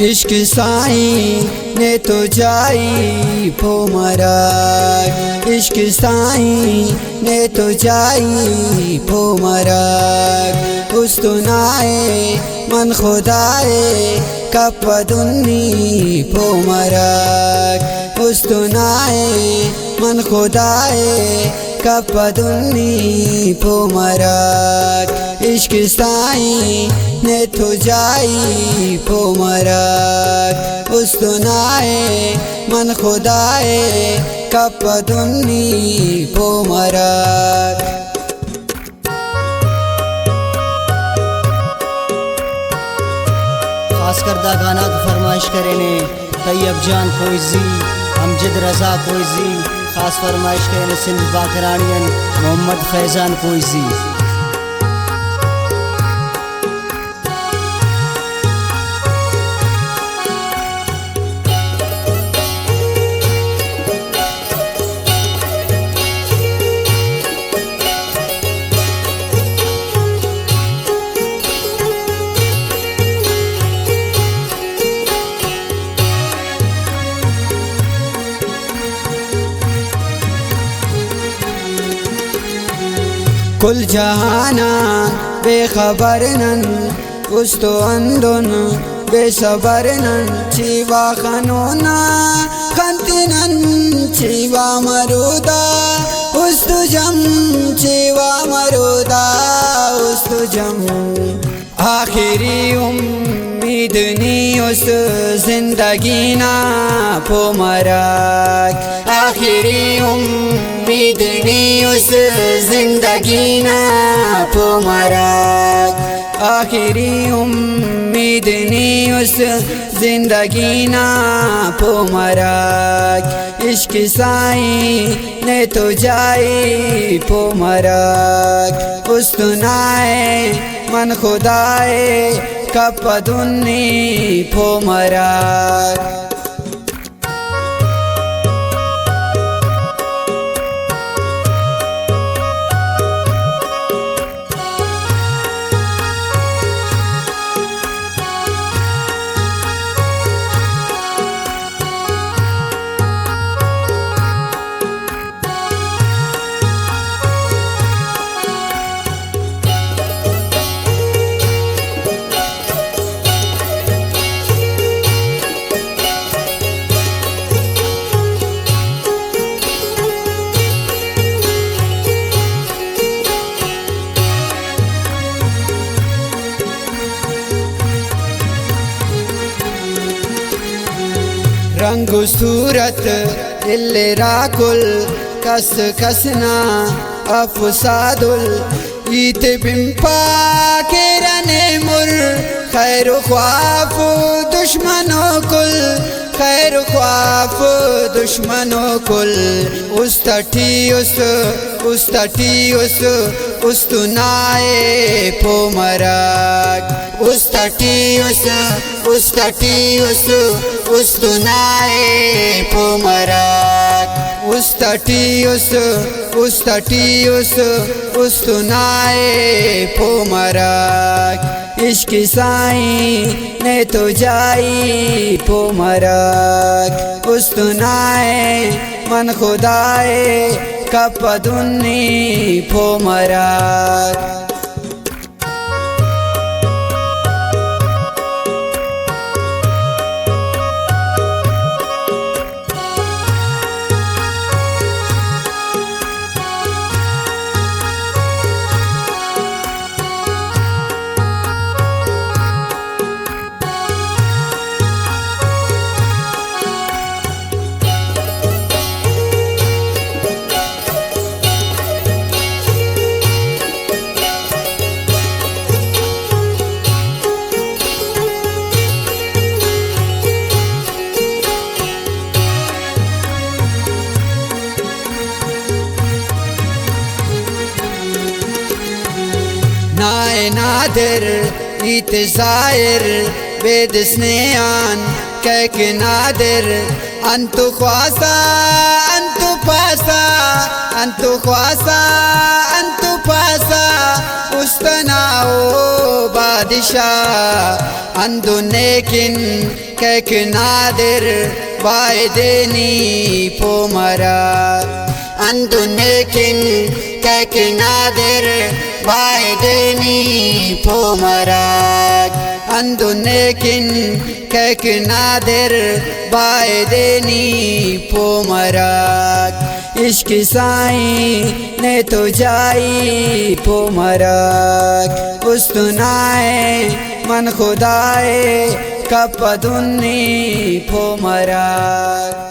इश्क साईं ने तो जाई पोमराग, इश्क साईं ने तो जाई पोमराग। उस्तुनाए मन खुदाए कपदुन्नी पोमराग, उस्तुनाए मन खुदाए कपदुन्नी पोमराग। इश्क साईं ने तो जाई पोमराग, उस्तुनाए मन खुदाए कपदुन्नी पोमराग। खास करदा गाना की फरमाइश करे ने तैयब जान फौजी, अमजद रजा फौजी। खास फरमाइश करे ने सिंध बाकरानियन मोहम्मद फैजान फौजी। कुल जहाना बेखबर नन उस्तो अंदुन बेसबर नन चीवा खनोना खंतिनन चीवा मरुदा उस्तो जम चीवा मरुदा उस्तो जम। आखिरी उम्मीद नी उस जिंदगी ना पोमराग, आखिरी उम्मीद नी उस जिंदगी ना पोमराग, आखिरी उम्मीद नी उस जिंदगी ना पोमराग। इश्क साईं ने तो जाई पोमराग, उस्तुनाए मन खुदाए कपदुन्नी पोमराग। रंग सूरत इल्लराकुल कस कसना अफसादुल ईत बिम्पा के रने मुर खैर ख्वाफ दुश्मनों कुल, खैर ख्वाफ दुश्मनों कुल। उस्तुनाए पोमराग, उस्तुनाए पोमराग, उस्तुनाए पोमराग। इश्क साईं ने तो जाई पोमराग, उस्तुनाए मन खुदाए कपदुन्नी पोमराग। नाए नादिर ईत ज़ाहिर बेद स्नेहान कैक नादिर अंतु ख्वासा अंतु पासा अंतु ख्वासा अंतु पासा उस्तनाओ बादशाह अंदुनेकिन कैक नादिर बायदेनी पोमरा अंदुनेकिन कैक नादिर बायदेनी पोमरा अंदुनेकिन कैक नादिर बायदेनी पोमरा इश्क साईं ने तो जाई पोमरक उस्तुनाए मन खुदाए कपदुन्नी पोमरक।